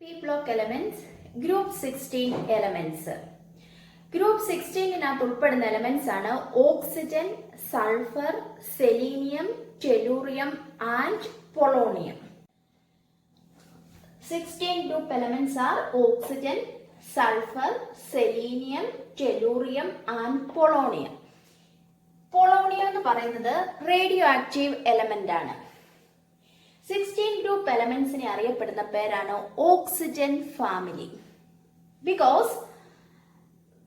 P block elements, group 16 elements. Group 16 ഉൾപ്പെടുന്ന elements ആണ് oxygen, sulfur, selenium, tellurium and polonium. 16 group elements are oxygen, sulfur, selenium, tellurium and polonium. Polonium എന്ന് പറയുന്നത് radio active element ആണ്. 16 group എലമെന്റ്സിനെ അറിയപ്പെടുന്ന പേരാണ് oxygen family. Because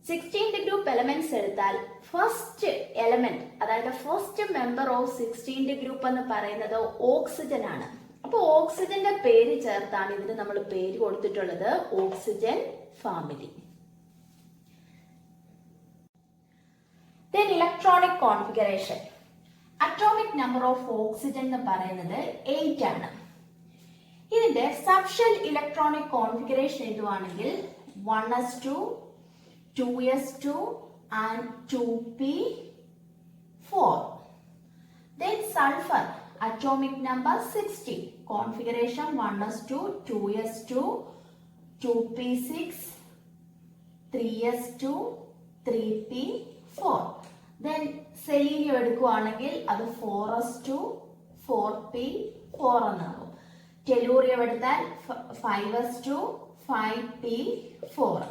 16 group elements എടുത്താൽ first element, അതായത് first member of 16 group എന്ന് പറയുന്നത് oxygen ആണ്. അപ്പോൾ ഓക്സിജന്റെ പേര് ചേർത്താണ് ഇതിന് നമ്മൾ പേര് കൊടുത്തിട്ടുള്ളത് oxygen family. Then electronic configuration. Atomic number of oxygen എന്ന് പറയുന്നത് 8 ആണ്. ഇതിന്റെ സബ്ഷെൽ ഇലക്ട്രോണിക് കോൺഫിഗറേഷൻ എഴുതുവാണെങ്കിൽ 1s2, 2s2 and 2p4. Then sulfur atomic number 60, configuration 1s2, 2s2, 2p6, 3s2, 3p4. Then selenium എടുക്കുകയാണെങ്കിൽ അത് 4s2, 4p4 എന്നാകും. ടെല്ലൂറിയം എടുത്താൽ 5s2, 5p4.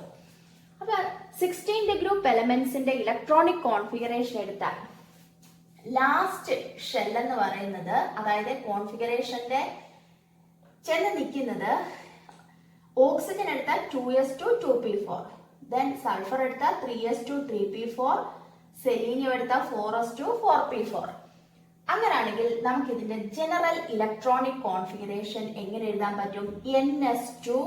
അപ്പൊ 16 ഗ്രൂപ്പ് എലമെന്റ്സിന്റെ ഇലക്ട്രോണിക് കോൺഫിഗറേഷൻ എടുത്താൽ ലാസ്റ്റ് ഷെൽ എന്ന് പറയുന്നത്, അതായത് കോൺഫിഗറേഷന്റെ ചെന്ന് നിൽക്കുന്നത് ഓക്സിജൻ എടുത്താൽ 2s2, 2p4. Then സൾഫർ എടുത്താൽ 3s2, 3p4. സെലീനിയം എടുത്താൽ 4s2, 4p4. അങ്ങനെയാണെങ്കിൽ നമുക്ക് ഇതിന്റെ ജനറൽ ഇലക്ട്രോണിക് കോൺഫിഗറേഷൻ എങ്ങനെ എഴുതാൻ പറ്റും? ns2,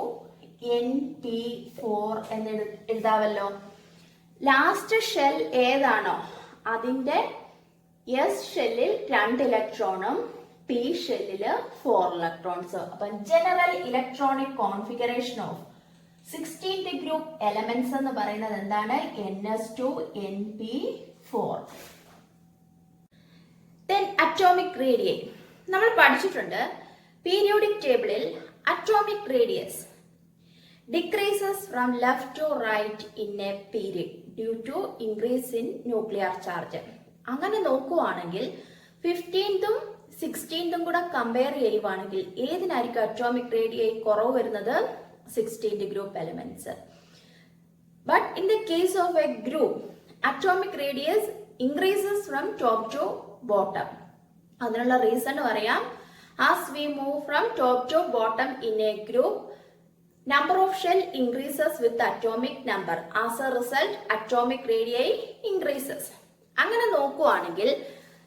np4 എന്ന് എഴുതാവല്ലോ. ലാസ്റ്റ് ഷെൽ ഏതാണോ അതിന്റെ എസ് ഷെല്ലിൽ 2 ഇലക്ട്രോണും പി ഷെല്ലില് 4 ഇലക്ട്രോൺസ്. അപ്പൊ general electronic configuration of 16 group elements എന്ന് പറയുന്നത് എന്താണ്? ns2, np4. Then atomic radii. നമ്മൾ പഠിച്ചിട്ടുണ്ട് പീരിയോഡിക് ടേബിളിൽ atomic radius decreases from left to right in a period due to increase in nuclear charge. അങ്ങനെ നോക്കുവാണെങ്കിൽ 15th 16th കൂടെ കമ്പയർ ചെയ്യുവാണെങ്കിൽ ഏതിനായിരിക്കും അറ്റോമിക് റേഡിയൈ കുറവ് വരുന്നത്? 16 group elements. But in the case of a group, atomic radius increases from top to bottom. അതിനുള്ള reason പറയാം. As we move from top to bottom in a group, number of shell increases with atomic number. As a result, atomic radii increases. അങ്ങനെ നോക്കുവാണെങ്കിൽ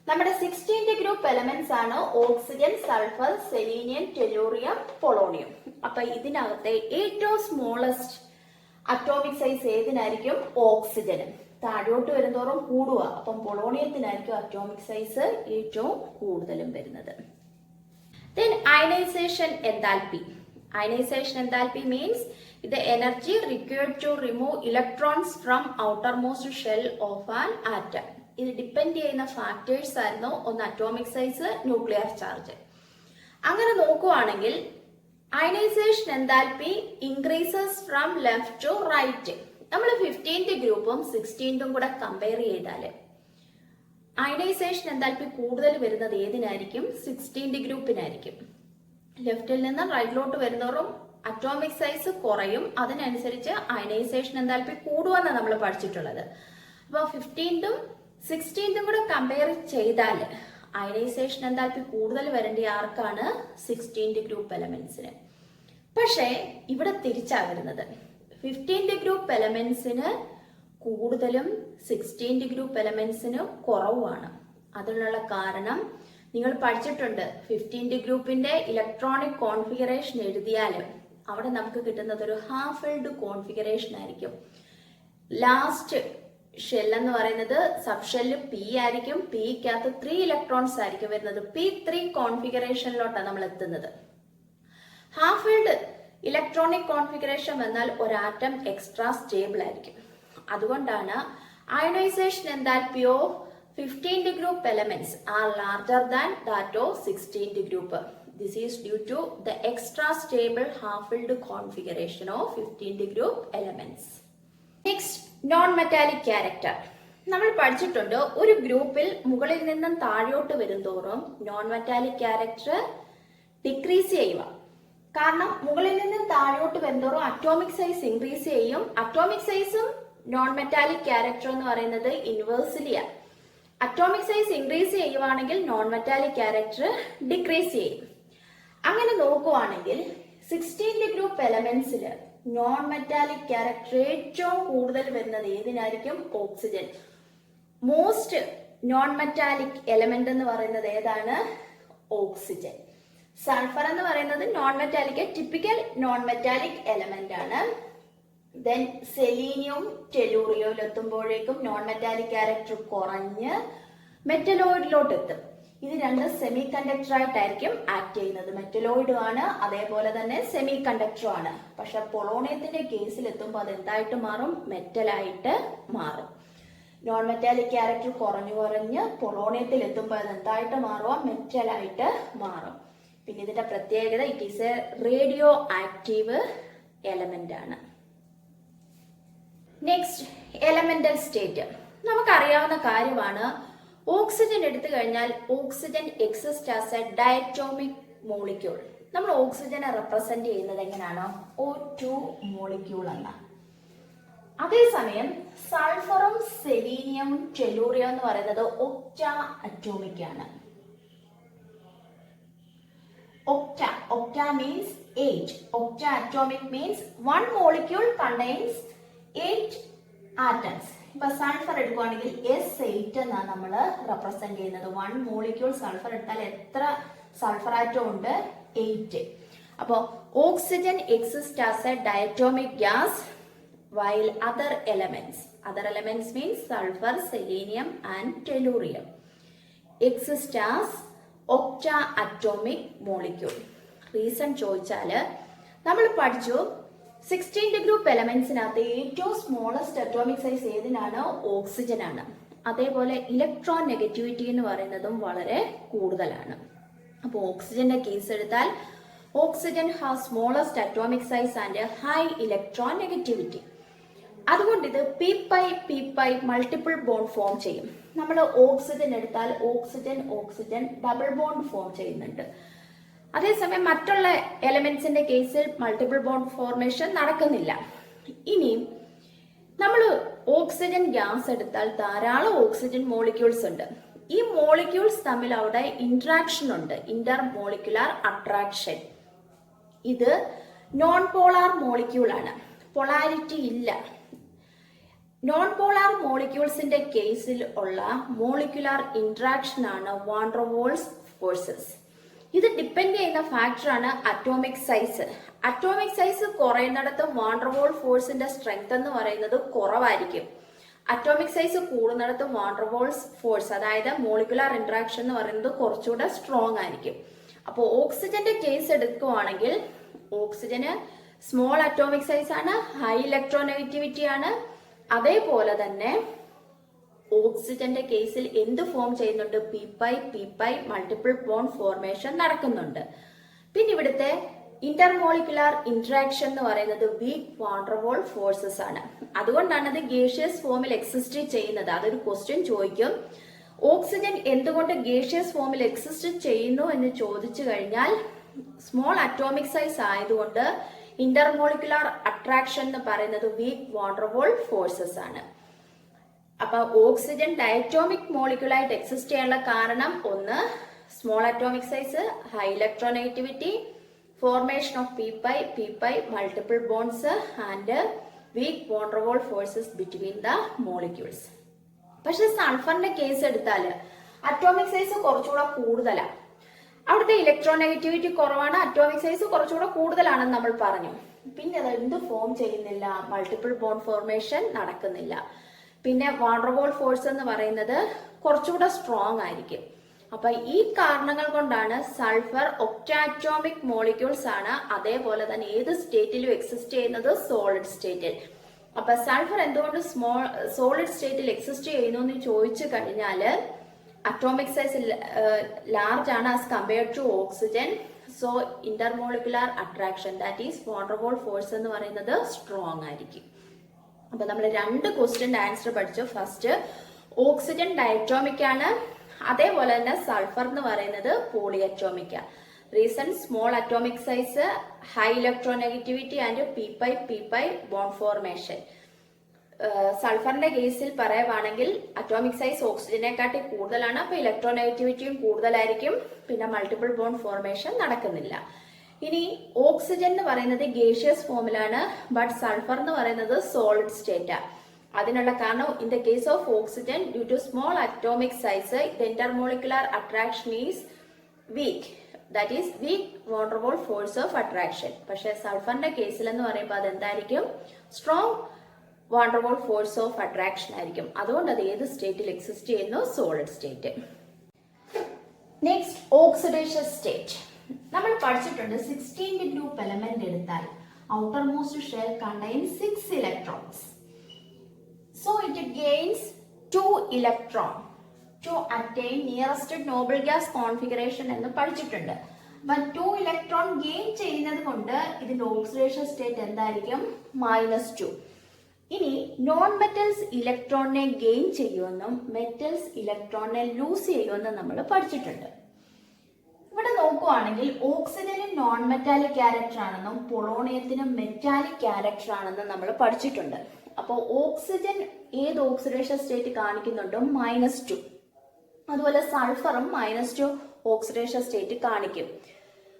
നമ്മുടെ 16 group elements ആണ് oxygen, sulphur, selenium, tellurium, polonium. അപ്പൊ ഇതിനകത്തെ ഏറ്റവും smallest atomic size ഏതിനായിരിക്കും? ഓക്സിജന്. താഴോട്ട് വരുന്നതോറും കൂടുക. അപ്പം പൊളോണിയത്തിനായിരിക്കും അറ്റോമിക് സൈസ് ഏറ്റവും കൂടുതലും വരുന്നത്. Then ionization enthalpy. Ionization enthalpy means the energy required to remove electrons from outermost shell of an atom. ഇത് ഡിപ്പെൻഡ് ചെയ്യുന്ന ഫാക്ടേഴ്സ് ആയിരുന്നു. ഒന്ന് അറ്റോമിക് സൈസ്, ന്യൂക്ലിയർ ചാർജ്. അങ്ങനെ നോക്കുവാണെങ്കിൽ ionisation enthalpy increases from left to right. നമ്മൾ 15th ഗ്രൂപ്പും 16th കൂടെ compare ചെയ്താല് അയനൈസേഷൻ എൻതാൽപ്പി കൂടുതൽ വരുന്നത് ഏതിനായിരിക്കും? 16th ഗ്രൂപ്പിനായിരിക്കും. ലെഫ്റ്റിൽ നിന്ന് റൈറ്റിലോട്ട് വരുന്നവരും അറ്റോമിക് സൈസ് കുറയും. അതിനനുസരിച്ച് അയനൈസേഷൻ എൻതാൽപ്പി കൂടുമെന്നാണ് നമ്മൾ പഠിച്ചിട്ടുള്ളത്. അപ്പോൾ 15th 16th കൂടെ കമ്പയർ ചെയ്താൽ അയനൈസേഷൻ എൻതാൽപ്പി കൂടുതൽ വരേണ്ട ആർക്കാണ്? 16th group എലമെന്റ്സിന്. പക്ഷേ ഇവിടെ തിരിച്ചാ വരുന്നത്. 15th ഗ്രൂപ്പ് എലമെന്റ്സിന് കൂടുതലും 16th ഗ്രൂപ്പ് എലമെന്റ്സിന് കുറവാണ്. അതിനുള്ള കാരണം നിങ്ങൾ പഠിച്ചിട്ടുണ്ട്. 15th ഗ്രൂപ്പിന്റെ ഇലക്ട്രോണിക് കോൺഫിഗറേഷൻ എഴുതിയാൽ അവിടെ നമുക്ക് കിട്ടുന്നത് ഒരു ഹാഫ് ഫിൽഡ് കോൺഫിഗറേഷൻ ആയിരിക്കും. ലാസ്റ്റ് ഷെൽ എന്ന് പറയുന്നത് സബ് ഷെല്ല് പി ആയിരിക്കും. പിക്കകത്ത് 3 ഇലക്ട്രോൺസ് ആയിരിക്കും വരുന്നത്. p3 കോൺഫിഗറേഷനിലോട്ടാണ് നമ്മൾ എത്തുന്നത്. ഹാഫ് ഫിൽഡ് ഇലക്ട്രോണിക് കോൺഫിഗറേഷൻ എന്നാൽ ഒരു ആറ്റം എക്സ്ട്രാ സ്റ്റേബിൾ ആയിരിക്കും. അതുകൊണ്ടാണ് ionisation enthalpy of 15th group elements are larger than that of 16th group. This is due to the extra stable half-filled configuration of 15th group elements. Next, non-metallic character. നമ്മൾ പഠിച്ചിട്ടുണ്ട് ഒരു ഗ്രൂപ്പിൽ മുകളിൽ നിന്നും താഴോട്ട് വരുന്തോറും നോൺ മെറ്റാലിക് ക്യാരക്ടർ ഡിക്രീസ് ചെയ്യുക. കാരണം മുകളിൽ നിന്നും താഴോട്ട് വരുന്തോറും അറ്റോമിക് സൈസ് ഇൻക്രീസ് ചെയ്യും. അറ്റോമിക് സൈസും നോൺ മെറ്റാലിക് ക്യാരക്ടർ എന്ന് പറയുന്നത് ഇൻവേഴ്സിലിയാണ്. അറ്റോമിക് സൈസ് ഇൻക്രീസ് ചെയ്യുവാണെങ്കിൽ നോൺ മെറ്റാലിക് ക്യാരക്ടർ ഡിക്രീസ് ചെയ്യും. അങ്ങനെ നോക്കുവാണെങ്കിൽ 16th ഗ്രൂപ്പ് എലമെന്റ്സിൽ നോൺ മെറ്റാലിക് ക്യാരക്ടർ ഏറ്റവും കൂടുതൽ വരുന്നത് ഏതിനായിരിക്കും? Oxygen. Most non metallic element എന്ന് പറയുന്നത് ഏതാണ്? ഓക്സിജൻ. സൾഫർ എന്ന് പറയുന്നത് non metallic, typical non metallic element ആണ്. ദെൻ സെലീനിയം ടെലൂറിയോയിൽ എത്തുമ്പോഴേക്കും നോൺ മെറ്റാലിക് ക്യാരക്ടർ കുറഞ്ഞ് മെറ്റലോയിഡിലോട്ട് എത്തും. ഇത് രണ്ട് സെമി കണ്ടക്ടർ ആയിട്ടായിരിക്കും ആക്ട് ചെയ്യുന്നത്. മെറ്റലോയിഡും ആണ്, അതേപോലെ തന്നെ സെമി കണ്ടക്ടറും ആണ്. പക്ഷെ പൊളോണിയത്തിന്റെ കേസിൽ എത്തുമ്പോൾ അത് എന്തായിട്ട് മാറും? മെറ്റലായിട്ട് മാറും. നോൺ മെറ്റാലിക് ക്യാരക്ടർ കുറഞ്ഞ് പൊളോണിയത്തിൽ എത്തുമ്പോൾ അത് എന്തായിട്ട് മാറുക? മെറ്റലായിട്ട് മാറും. പിന്നെ ഇതിന്റെ പ്രത്യേകത, it is a radioactive element ആണ്. Next, elemental state. നമുക്കറിയാവുന്ന കാര്യമാണ്, ഓക്സിജൻ എടുത്തു കഴിഞ്ഞാൽ oxygen exist as a diatomic molecule. നമ്മൾ ഓക്സിജനെ റെപ്രസെന്റ് ചെയ്യുന്നത് എങ്ങനെയാണോ? O2 മോളിക്യൂൾ എന്ന. അതേസമയം സൾഫറും സെലീനിയം ടെലൂറിയം എന്ന് പറയുന്നത് ഒക്ട അറ്റോമിക് ആണ്. Octa means 8. Octa atomic means one molecule contains 8 atoms. ഇപ്പൊ സൾഫർ എടുക്കുവാണെങ്കിൽ S8 എന്നാണ് നമ്മൾ റെപ്രസെന്റ് ചെയ്യുന്നത്. 1 മോളിക്യൂൾ സൾഫർ എടുത്താൽ എത്ര സൾഫർ ആറ്റം ഉണ്ട്? 8. അപ്പോ oxygen exist as a diatomic gas while other elements means sulfur, selenium and tellurium exist as octa atomic molecule. Reason ചോദിച്ചാല് നമ്മൾ പഠിച്ചു 16th ഗ്രൂപ്പ് എലമെന്റ്സിനകത്ത് ഏറ്റവും സ്മോളസ്റ്റ് അറ്റോമിക് സൈസ് ഏതിനാണ്? ഓക്സിജൻ ആണ്. അതേപോലെ ഇലക്ട്രോൺ നെഗറ്റിവിറ്റി എന്ന് പറയുന്നതും വളരെ കൂടുതലാണ്. അപ്പോൾ ഓക്സിജന്റെ കേസ് എടുത്താൽ oxygen has smallest atomic size and high electron negativity. അതുകൊണ്ട് ഇത് പി മൾട്ടിപ്പിൾ ബോണ്ട് ഫോം ചെയ്യും. നമ്മൾ ഓക്സിജൻ എടുത്താൽ ഓക്സിജൻ ഡബിൾ ബോണ്ട് ഫോം ചെയ്യുന്നുണ്ട്. അതേസമയം മറ്റുള്ള എലമെന്റ്സിന്റെ കേസിൽ മൾട്ടിപ്പിൾ ബോണ്ട് ഫോർമേഷൻ നടക്കുന്നില്ല. ഇനിയും നമ്മൾ ഓക്സിജൻ ഗ്യാസ് എടുത്താൽ ധാരാളം ഓക്സിജൻ മോളിക്യൂൾസ് ഉണ്ട്. ഈ മോളിക്യൂൾസ് തമ്മിൽ അവിടെ ഇന്ററാക്ഷൻ ഉണ്ട്, ഇന്റർ മോളിക്കുലാർ അട്രാക്ഷൻ. ഇത് നോൺ പോളാർ മോളിക്യൂൾ ആണ്, പൊളാരിറ്റി ഇല്ല. നോൺ പോളാർ മോളിക്യൂൾസിന്റെ കേസിൽ ഉള്ള മോളിക്കുലാർ ഇന്ററാക്ഷൻ ആണ് വാൻ ഡെർ വാൾസ് ഫോഴ്സസ്. ഇത് ഡിപ്പെൻഡ് ചെയ്യുന്ന ഫാക്ടറാണ് അറ്റോമിക് സൈസ്. അറ്റോമിക് സൈസ് കുറയുന്നിടത്ത് വാൻ ഡെർ വാൾ ഫോഴ്സിന്റെ സ്ട്രെങ്ത് എന്ന് പറയുന്നത് കുറവായിരിക്കും. അറ്റോമിക് സൈസ് കൂടുന്നിടത്ത് വാൻ ഡെർ വാൾസ് ഫോഴ്സ്, അതായത് മോളിക്കുലാർ ഇന്ററാക്ഷൻ എന്ന് പറയുന്നത് കുറച്ചുകൂടെ സ്ട്രോങ് ആയിരിക്കും. അപ്പോൾ ഓക്സിജന്റെ കേസ് എടുക്കുവാണെങ്കിൽ ഓക്സിജന് സ്മോൾ അറ്റോമിക് സൈസ് ആണ്, ഹൈ ഇലക്ട്രോനെഗറ്റിവിറ്റി ആണ്. അതേപോലെ തന്നെ ഓക്സിജന്റെ കേസിൽ എന്ത് ഫോം ചെയ്യുന്നുണ്ട്? പി മൾട്ടിപ്പിൾ ബോണ്ട് ഫോർമേഷൻ നടക്കുന്നുണ്ട്. പിന്നെ ഇവിടുത്തെ ഇന്റർമോളിക്കുലാർ ഇന്ററാക്ഷൻ എന്ന് പറയുന്നത് വീക്ക് വാൻ ഡെർ വാൾ ഫോഴ്സസ് ആണ്. അതുകൊണ്ടാണ് ഇത് ഗേഷ്യസ് ഫോമിൽ എക്സിസ്റ്റ് ചെയ്യുന്നത്. അതൊരു ക്വസ്റ്റ്യൻ ചോദിക്കും, ഓക്സിജൻ എന്തുകൊണ്ട് ഗേഷ്യസ് ഫോമിൽ എക്സിസ്റ്റ് ചെയ്യുന്നു എന്ന് ചോദിച്ചു കഴിഞ്ഞാൽ സ്മോൾ അറ്റോമിക് സൈസ് ആയതുകൊണ്ട് ഇന്റർമോളിക്കുലാർ അട്രാക്ഷൻ എന്ന് പറയുന്നത് വീക്ക് വാൻ ഡെർ വാൾ ഫോഴ്സസ് ആണ്. അപ്പൊ ഓക്സിജൻ ഡയറ്റോമിക് മോളിക്യൂളായിട്ട് എക്സിസ്റ്റ് ചെയ്യാനുള്ള കാരണം ഒന്ന് small atomic size, high electronegativity, formation of P multiple bonds and week van der wall forces between the molecules. പക്ഷെ സൾഫറിന്റെ case എടുത്താൽ അറ്റോമിക് സൈസ് കുറച്ചുകൂടെ കൂടുതലാണ്. അവിടുത്തെ ഇലക്ട്രോനെഗറ്റിവിറ്റി കുറവാണ്, അറ്റോമിക് സൈസ് കുറച്ചുകൂടെ കൂടുതലാണെന്ന് നമ്മൾ പറഞ്ഞു. പിന്നെ അത് എന്ത് ഫോം ചെയ്യുന്നില്ല? മൾട്ടിപ്പിൾ ബോണ്ട് ഫോർമേഷൻ നടക്കുന്നില്ല. പിന്നെ വാൻ ഡെർ വാൾ ഫോഴ്സ് എന്ന് പറയുന്നത് കുറച്ചുകൂടെ സ്ട്രോങ് ആയിരിക്കും. അപ്പൊ ഈ കാരണങ്ങൾ കൊണ്ടാണ് സൾഫർ ഒക്ടാറ്റോമിക് മോളിക്യൂൾസ് ആണ്. അതേപോലെ തന്നെ ഏത് സ്റ്റേറ്റിലും എക്സിസ്റ്റ് ചെയ്യുന്നത്? സോളിഡ് സ്റ്റേറ്റിൽ. അപ്പൊ സൾഫർ എന്തുകൊണ്ട് സോളിഡ് സ്റ്റേറ്റിൽ എക്സിസ്റ്റ് ചെയ്യുന്നു എന്ന് ചോദിച്ചു കഴിഞ്ഞാല് അറ്റോമിക് സൈസ് ലാർജ് ആണ് as compared to oxygen. So intermolecular attraction that is van der Waal force എന്ന് പറയുന്നത് സ്ട്രോങ് ആയിരിക്കും. അപ്പൊ നമ്മൾ 2 ക്വസ്റ്റ്യന്റെ ആൻസർ പഠിച്ചു. ഫസ്റ്റ് ഓക്സിജൻ ഡയറ്റോമിക് ആണ്, അതേപോലെ തന്നെ സൾഫർ എന്ന് പറയുന്നത് polyatomic. Reason small atomic size, high electronegativity and p bond formation. സൾഫറിന്റെ കേസിൽ പറയുവാണെങ്കിൽ അറ്റോമിക് സൈസ് ഓക്സിജനെക്കാട്ടി കൂടുതലാണ്, അപ്പൊ ഇലക്ട്രോനെഗറ്റിവിറ്റിയും കൂടുതലായിരിക്കും, പിന്നെ മൾട്ടിപ്പിൾ ബോണ്ട് ഫോർമേഷൻ നടക്കുന്നില്ല. ഇനി ഓക്സിജൻ എന്ന് പറയുന്നത് ഗേഷ്യസ് ഫോമിലാണ്, ബട്ട് സൾഫർ എന്ന് പറയുന്നത് സോളിഡ് സ്റ്റേറ്റ്. അതിനുള്ള കാരണം in the case of oxygen due to small atomic size the intermolecular attraction is weak, that is weak van der Waal force of attraction. പക്ഷെ സൾഫറിന്റെ കേസിൽ എന്ന് പറയുമ്പോൾ അതെന്തായിരിക്കും? Strong van der Waal force of attraction ആയിരിക്കും. അതുകൊണ്ട് അത് ഏത് സ്റ്റേറ്റിൽ എക്സിസ്റ്റ് ചെയ്യുന്നു? Solid state. Next oxidation state. നമ്മൾ പഠിച്ചിട്ടുണ്ട് 16 ഗ്രൂപ്പ് എലമെന്റ് എടുത്താൽ outermost shell contains 6 electrons. So it gains 2 electron to attain nearest noble gas configuration എന്ന് പഠിച്ചിട്ടുണ്ട്. അപ്പൊ 2 ഇലക്ട്രോൺ ഗെയിൻ ചെയ്യുന്നത് കൊണ്ട് ഇതിന്റെ ഓക്സിഡേഷൻ സ്റ്റേറ്റ് എന്തായിരിക്കും? -2. ഇനി നോൺ മെറ്റൽസ് ഇലക്ട്രോണിനെ ഗെയിൻ ചെയ്യുമെന്നും മെറ്റൽസ് ഇലക്ട്രോണിനെ ലൂസ് ചെയ്യുമെന്നും നമ്മൾ പഠിച്ചിട്ടുണ്ട്. ഇവിടെ നോക്കുവാണെങ്കിൽ ഓക്സിജന് നോൺ മെറ്റാലിക് ക്യാരക്ടർ ആണെന്നും പൊളോണിയത്തിന് മെറ്റാലിക് ക്യാരക്ടർ ആണെന്നും നമ്മൾ പഠിച്ചിട്ടുണ്ട്. അപ്പോൾ ഓക്സിജൻ ഏത് ഓക്സിഡേഷൻ സ്റ്റേറ്റ് കാണിക്കുന്നുണ്ടോ? -2. അതുപോലെ സൾഫറും -2 ഓക്സിഡേഷൻ സ്റ്റേറ്റ് കാണിക്കും.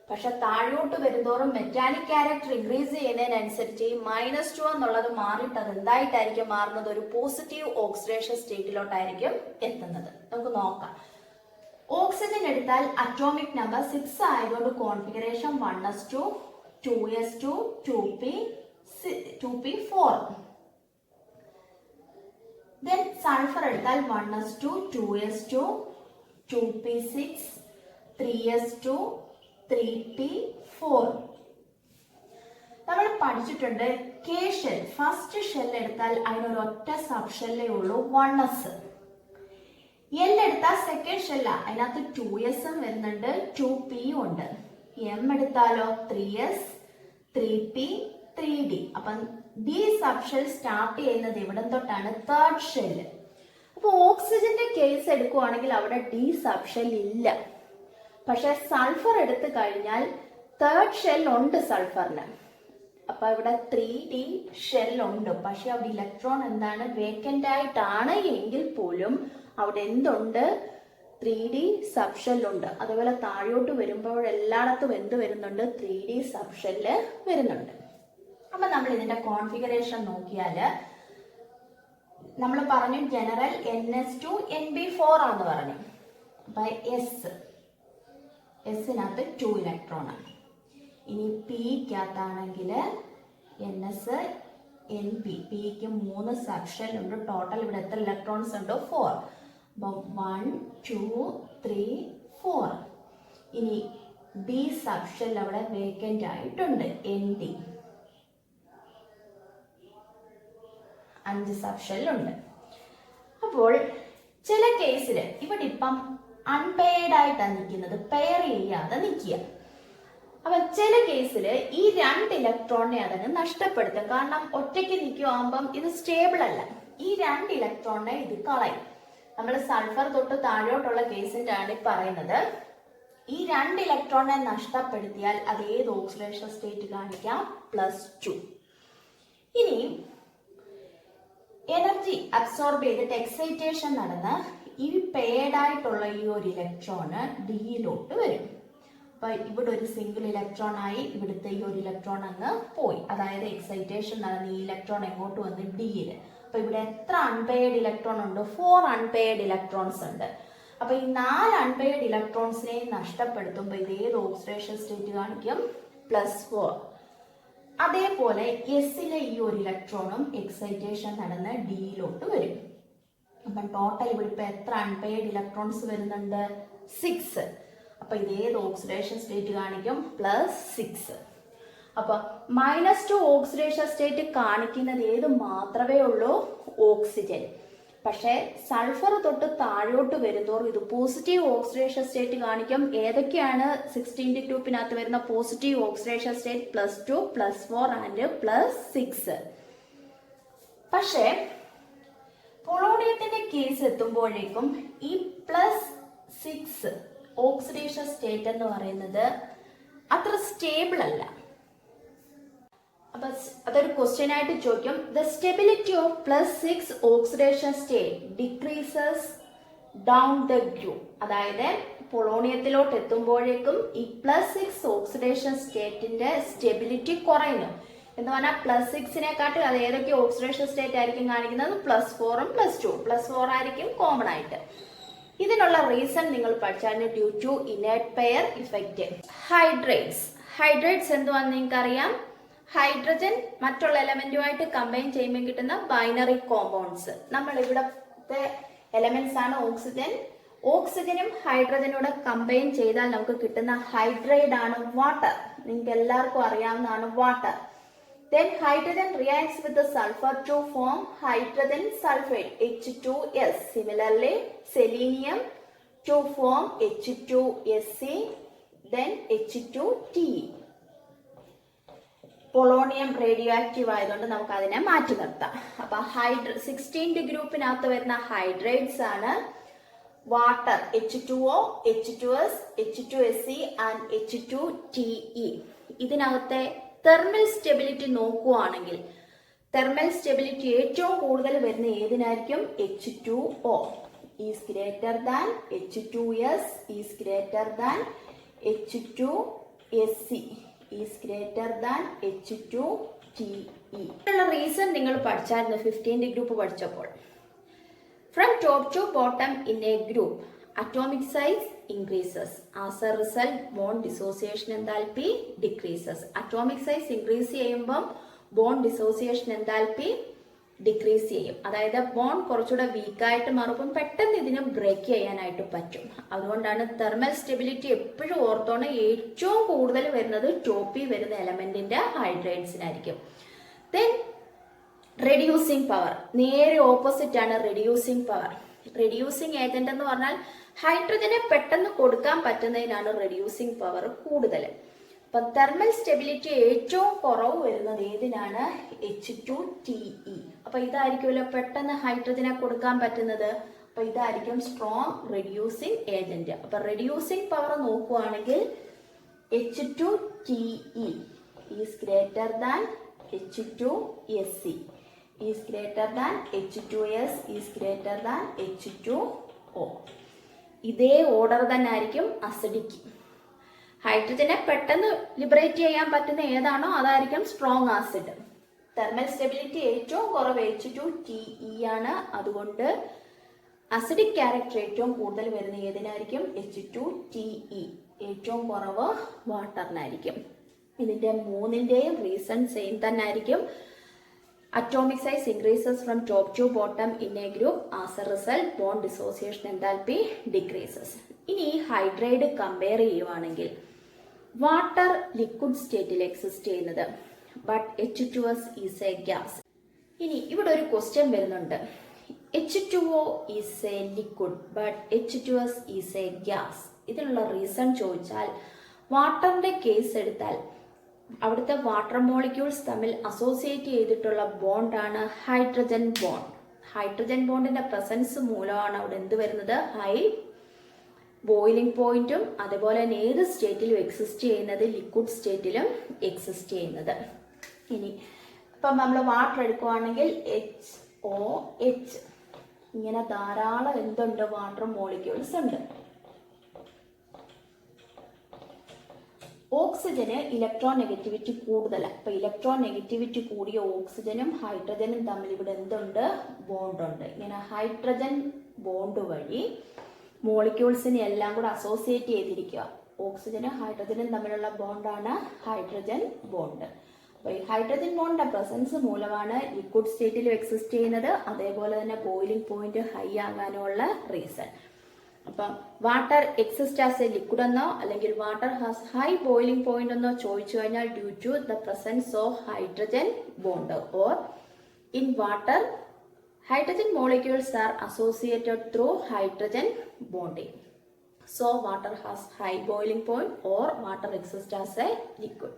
പക്ഷെ താഴോട്ട് വരുന്തോറും മെറ്റാലിക് ക്യാരക്ടർ ഇൻക്രീസ് ചെയ്യുന്നതിനനുസരിച്ച് ഈ -2 എന്നുള്ളത് മാറിയിട്ട് അത് എന്തായിട്ടായിരിക്കും മാറുന്നത്? ഒരു പോസിറ്റീവ് ഓക്സിഡേഷൻ സ്റ്റേറ്റിലോട്ടായിരിക്കും എത്തുന്നത്. നമുക്ക് നോക്കാം. ഓക്സിജൻ എടുത്താൽ അറ്റോമിക് നമ്പർ 6 ആയതുകൊണ്ട് configuration 1s2, 2s2, 2p4. Then sulphur എടുത്താൽ 1s2, 2s2, 2p6, 3s2, 3p4. നമ്മൾ പഠിച്ചിട്ടുണ്ട് കെ ഷെൽ. ഫസ്റ്റ് ഷെൽ എടുത്താൽ അതിനൊരൊറ്റ സബ് ഷെല്ലേ ഉള്ളൂ, 1s. എൽ എടുത്താൽ സെക്കൻഡ് ഷെല്ല, അതിനകത്ത് 2s വരുന്നുണ്ട്, 2p ഉണ്ട്. എം എടുത്താലോ 3s, 3p, 3d. അപ്പം ഡി സബ് ഷെൽ സ്റ്റാർട്ട് ചെയ്യുന്നത് ഇവിടെ തൊട്ടാണ്? Third shell. അപ്പൊ ഓക്സിജന്റെ കേസ് എടുക്കുവാണെങ്കിൽ അവിടെ ഡി സബ് ഷെൽ ഇല്ല. പക്ഷെ സൾഫർ എടുത്തു കഴിഞ്ഞാൽ തേർഡ് ഷെൽ ഉണ്ട് സൾഫറിന്. അപ്പൊ ഇവിടെ 3d ഷെൽ ഉണ്ട്. പക്ഷെ അവിടെ ഇലക്ട്രോൺ എന്താണ്? വേക്കന്റ് ആയിട്ടാണ് എങ്കിൽ പോലും അവിടെ എന്തുണ്ട്? 3d സബ് ഷെൽ ഉണ്ട്. അതുപോലെ താഴോട്ട് വരുമ്പോൾ എല്ലായിടത്തും എന്ത് വരുന്നുണ്ട്? 3d സബ് ഷെല്ല് വരുന്നുണ്ട്. അപ്പൊ നമ്മൾ ഇതിന്റെ കോൺഫിഗറേഷൻ നോക്കിയാല് നമ്മൾ പറഞ്ഞു ജനറൽ ns2 nb4 ആണെന്ന് പറഞ്ഞു. അപ്പൊ എസിനകത്ത് 2 ഇലക്ട്രോൺ ആണ്. ഇനി പിക്കകത്താണെങ്കിൽ ns np, പിക്ക് 3 സബ് ഷെൽ ഉണ്ട്. ടോട്ടൽ ഇവിടെ എത്ര ഇലക്ട്രോൺസ് ഉണ്ടോ? 4. അപ്പൊ 1 2 3 4. ഇനി ഡി സബ് ഷെൽ അവിടെ വേക്കന്റ് ആയിട്ടുണ്ട്, nd. 5 സബ് ഷെൽ ഉണ്ട്. അപ്പോൾ ചില കേസിൽ ഇവിടെ ഇപ്പം അൺപെയർഡ് ആയിട്ടാണ് നിൽക്കുന്നത്, പെയർ ചെയ്യാതെ നിൽക്കുക. അപ്പൊ ചില കേസിൽ ഈ 2 ഇലക്ട്രോണിനെ അതങ്ങ് നഷ്ടപ്പെടുത്തും. കാരണം ഒറ്റയ്ക്ക് നിൽക്കുവാകുമ്പം ഇത് സ്റ്റേബിൾ അല്ല. ഈ 2 ഇലക്ട്രോണിനെ ഇത് കളയും. നമ്മൾ സൾഫർ തൊട്ട് താഴോട്ടുള്ള കേസിന്റെ ആണ് പറയുന്നത്. ഈ 2 ഇലക്ട്രോണിനെ നഷ്ടപ്പെടുത്തിയാൽ അത് ഏത് ഓക്സിഡേഷൻ സ്റ്റേറ്റ് കാണിക്കാം? +2. ഇനി എനർജി അബ്സോർബ് ചെയ്തിട്ട് എക്സൈറ്റേഷൻ നടന്ന് ഈ പെയർഡ് ആയിട്ടുള്ള ഈ ഒരു ഇലക്ട്രോണ് ഡിയിലോട്ട് വരും. അപ്പൊ ഇവിടെ ഒരു സിംഗിൾ ഇലക്ട്രോൺ ആയി, ഇവിടുത്തെ ഈ ഒരു ഇലക്ട്രോൺ അങ്ങ് പോയി. അതായത് എക്സൈറ്റേഷൻ നടന്ന് ഈ ഇലക്ട്രോൺ എങ്ങോട്ട് വന്ന് ഡിയിൽ. അപ്പൊ ഇവിടെ എത്ര അൺപെയർഡ് ഇലക്ട്രോൺ ഉണ്ട്? 4 അൺപെയർഡ് ഇലക്ട്രോൺസ് ഉണ്ട്. അപ്പൊ ഈ 4 അൺപെയർഡ് ഇലക്ട്രോൺസിനെ നഷ്ടപ്പെടുത്തുമ്പോൾ ഇത് ഏത് ഓക്സിഡേഷൻ സ്റ്റേറ്റ് കാണിക്കും? +4. അതേപോലെ എസിലെ ഈ ഒരു ഇലക്ട്രോണും എക്സൈറ്റേഷൻ നടന്ന് ഡിയിലോട്ട് വരും. അപ്പം ടോട്ടൽ ഇവിടെ ഇപ്പൊ എത്ര അൺപെയർഡ് ഇലക്ട്രോൺസ് വരുന്നുണ്ട്? 6. അപ്പൊ ഇത് ഏത് ഓക്സിഡേഷൻ സ്റ്റേറ്റ് കാണിക്കും? +6. അപ്പൊ -2 ഓക്സിഡേഷൻ സ്റ്റേറ്റ് കാണിക്കുന്നത് ഏത് മാത്രമേ ഉള്ളൂ? ഓക്സിജൻ. പക്ഷേ സൾഫർ തൊട്ട് താഴോട്ട് വരുന്നതോറും ഇത് പോസിറ്റീവ് ഓക്സിഡേഷൻ സ്റ്റേറ്റ് കാണിക്കും. ഏതൊക്കെയാണ് 16 ഗ്രൂപ്പിനകത്ത് വരുന്ന പോസിറ്റീവ് ഓക്സിഡേഷൻ സ്റ്റേറ്റ്? +2, +4 ആൻഡ് +6. പക്ഷേ പൊളോണിയത്തിന്റെ കേസ് എത്തുമ്പോഴേക്കും ഈ +6 ഓക്സിഡേഷൻ സ്റ്റേറ്റ് എന്ന് പറയുന്നത് അത്ര സ്റ്റേബിൾ അല്ല. അപ്പൊ അതൊരു ക്വസ്റ്റ്യൻ ആയിട്ട് ചോദിക്കും. The stability of +6 oxidation state decreases down the group. അതായത് പൊളോണിയത്തിലോട്ട് എത്തുമ്പോഴേക്കും ഈ +6 ഓക്സിഡേഷൻ സ്റ്റേറ്റിന്റെ സ്റ്റെബിലിറ്റി കുറയുന്നു. എന്ന് പറഞ്ഞാൽ +6-നെക്കാട്ടും അത് ഏതൊക്കെ ഓക്സിഡേഷൻ സ്റ്റേറ്റ് ആയിരിക്കും കാണിക്കുന്നത്? +4ഉം +2. +4 ആയിരിക്കും കോമൺ ആയിട്ട്. ഇതിനുള്ള റീസൺ നിങ്ങൾ പഠിച്ചാൽ due to inert pair effect. Hydrates എന്തുവാന്ന് നിങ്ങൾക്ക് അറിയാം. ഹൈഡ്രജൻ മറ്റുള്ള എലമെന്റുമായിട്ട് കമ്പൈൻ ചെയ്യുമ്പോൾ കിട്ടുന്ന ബൈനറി കോമ്പൗണ്ട്സ്. നമ്മൾ ഇവിടത്തെ എലമെന്റ്സ് ആണ് ഓക്സിജനും ഹൈഡ്രജനോട് കമ്പൈൻ ചെയ്താൽ നമുക്ക് കിട്ടുന്ന ഹൈഡ്രൈഡ് ആണ് വാട്ടർ. നിങ്ങൾക്ക് എല്ലാവർക്കും അറിയാവുന്നതാണ് water. Then hydrogen reacts with the sulfur to form hydrogen sulfate H2S. Similarly, selenium to form H2Sc, then H2Te. Polonium radio active ആയതുകൊണ്ട് നമുക്ക് അതിനെ മാറ്റി നിർത്താം. അപ്പൊ 16 ഗ്രൂപ്പിനകത്ത് വരുന്ന ഹൈഡ്രേറ്റ്സ് ആണ് water H2O, H2S, H2Sc and H2Te. ഇതിനകത്തെ തെർമൽ സ്റ്റെബിലിറ്റി നോക്കുകയാണെങ്കിൽ തെർമൽ സ്റ്റെബിലിറ്റി ഏറ്റവും കൂടുതൽ വരുന്ന ഏതിനായിരിക്കും? H2O is greater than H2S is greater than H2Sc is greater than H2Te. ഇതിനുള്ള റീസൺ നിങ്ങൾ പഠിച്ചായിരുന്നു 15 ഗ്രൂപ്പ് പഠിച്ചപ്പോൾ. From top to bottom in a group atomic size increases. As a result, bond dissociation enthalpy decreases. Atomic size increase ചെയ്യുമ്പോൾ bond dissociation enthalpy decrease ചെയ്യും. അതായത് bond കുറച്ചുകൂടെ വീക്കായിട്ട് മാറുമ്പോൾ പെട്ടെന്ന് ഇതിന് ബ്രേക്ക് ചെയ്യാനായിട്ട് പറ്റും. അതുകൊണ്ടാണ് തെർമൽ സ്റ്റെബിലിറ്റി എപ്പോഴും ഓർത്തോണം ഏറ്റവും കൂടുതൽ വരുന്നത് ടോപ്പിൽ വരുന്ന എലമെന്റിന്റെ ഹൈഡ്രേറ്റ്സിനായിരിക്കും. ദെൻ റെഡ്യൂസിങ് പവർ നേരെ ഓപ്പോസിറ്റ് ആണ് റെഡ്യൂസിങ് പവർ. റെഡ്യൂസിങ് ഏജന്റ് എന്ന് പറഞ്ഞാൽ ഹൈഡ്രജനെ പെട്ടെന്ന് കൊടുക്കാൻ പറ്റുന്നതിനാണ് റെഡ്യൂസിങ് പവർ കൂടുതൽ. അപ്പൊ തെർമൽ സ്റ്റെബിലിറ്റി ഏറ്റവും കുറവ് വരുന്നത് ഏതിനാണ്? H2Te. അപ്പൊ ഇതായിരിക്കുമല്ലോ പെട്ടെന്ന് ഹൈഡ്രജനെ കൊടുക്കാൻ പറ്റുന്നത്. അപ്പൊ ഇതായിരിക്കും സ്ട്രോങ് റെഡ്യൂസിങ് ഏജന്റ്. അപ്പൊ റെഡ്യൂസിങ് പവർ നോക്കുവാണെങ്കിൽ H2Te is greater than H2Sc is greater than H2S is greater than H2O. ഇതേ ഓർഡർ തന്നെ ആയിരിക്കും അസിഡിക്. ഹൈഡ്രജനെ പെട്ടെന്ന് ലിബറേറ്റ് ചെയ്യാൻ പറ്റുന്ന ഏതാണോ അതായിരിക്കും സ്ട്രോങ് ആസിഡ്. തെർമൽ സ്റ്റെബിലിറ്റി ഏറ്റവും കുറവ് H2Te ആണ്. അതുകൊണ്ട് അസിഡിക് ക്യാരക്ടർ ഏറ്റവും കൂടുതൽ വരുന്ന ഏതിനായിരിക്കും? H2Te. ഏറ്റവും കുറവ് വാട്ടറിനായിരിക്കും. ഇതിന്റെ മൂന്നിന്റെയും റീസൺ സെയിം തന്നെ ആയിരിക്കും. Atomic size increases from top to bottom in a group. As a result, bond dissociation enthalpy decreases. ഇനി ഹൈഡ്രൈഡ് കമ്പയർ ചെയ്യുവാണെങ്കിൽ വാട്ടർ ലിക്വിഡ് സ്റ്റേറ്റിൽ എക്സിസ്റ്റ് ചെയ്യുന്നത്, but H2S is A gas. ഇനി ഇവിടെ ഒരു ക്വസ്റ്റ്യൻ വരുന്നുണ്ട്. H2O is A liquid but H2S is A gas. ഇതിനുള്ള reason ചോദിച്ചാൽ വാട്ടറിന്റെ കേസ് എടുത്താൽ അവിടുത്തെ വാട്ടർ മോളിക്യൂൾസ് തമ്മിൽ അസോസിയേറ്റ് ചെയ്തിട്ടുള്ള ബോണ്ടാണ് ഹൈഡ്രജൻ ബോണ്ട്. ഹൈഡ്രജൻ ബോണ്ടിന്റെ പ്രസൻസ് മൂലമാണ് അവിടെ എന്ത് വരുന്നത്? ഹൈ ബോയിലിംഗ് പോയിന്റും അതുപോലെ തന്നെ ഏത് സ്റ്റേറ്റിലും എക്സിസ്റ്റ് ചെയ്യുന്നത്? ലിക്വിഡ് സ്റ്റേറ്റിലും എക്സിസ്റ്റ് ചെയ്യുന്നത്. ഇനി ഇപ്പം നമ്മൾ വാട്ടർ എടുക്കുവാണെങ്കിൽ HOH ഇങ്ങനെ ധാരാളം എന്തുണ്ട്? വാട്ടർ മോളിക്യൂൾസ് ഉണ്ട്. ഓക്സിജന് ഇലക്ട്രോൺ നെഗറ്റിവിറ്റി കൂടുതലാണ്. അപ്പൊ ഇലക്ട്രോൺ നെഗറ്റിവിറ്റി കൂടിയ ഓക്സിജനും ഹൈഡ്രജനും തമ്മിൽ ഇവിടെ എന്തുണ്ട്? ബോണ്ടുണ്ട്. ഇങ്ങനെ ഹൈഡ്രജൻ ബോണ്ട് വഴി മോളിക്യൂൾസിനെ എല്ലാം കൂടെ അസോസിയേറ്റ് ചെയ്തിരിക്കുക. ഓക്സിജനും ഹൈഡ്രജനും തമ്മിലുള്ള ബോണ്ടാണ് ഹൈഡ്രജൻ ബോണ്ട്. അപ്പൊ ഈ ഹൈഡ്രജൻ ബോണ്ടിന്റെ പ്രസൻസ് മൂലമാണ് ലിക്വിഡ് സ്റ്റേറ്റിലും എക്സിസ്റ്റ് ചെയ്യുന്നത്. അതേപോലെ തന്നെ ബോയിലിംഗ് പോയിന്റ് ഹൈ ആകാനുള്ള റീസൺ. അപ്പം water exist as a liquid എന്നോ അല്ലെങ്കിൽ water has high boiling point എന്നോ ചോദിച്ചു കഴിഞ്ഞാൽ due to the presence of hydrogen bond, or in water Hydrogen molecules are associated through hydrogen bonding. So water has high boiling point or water exists as a liquid.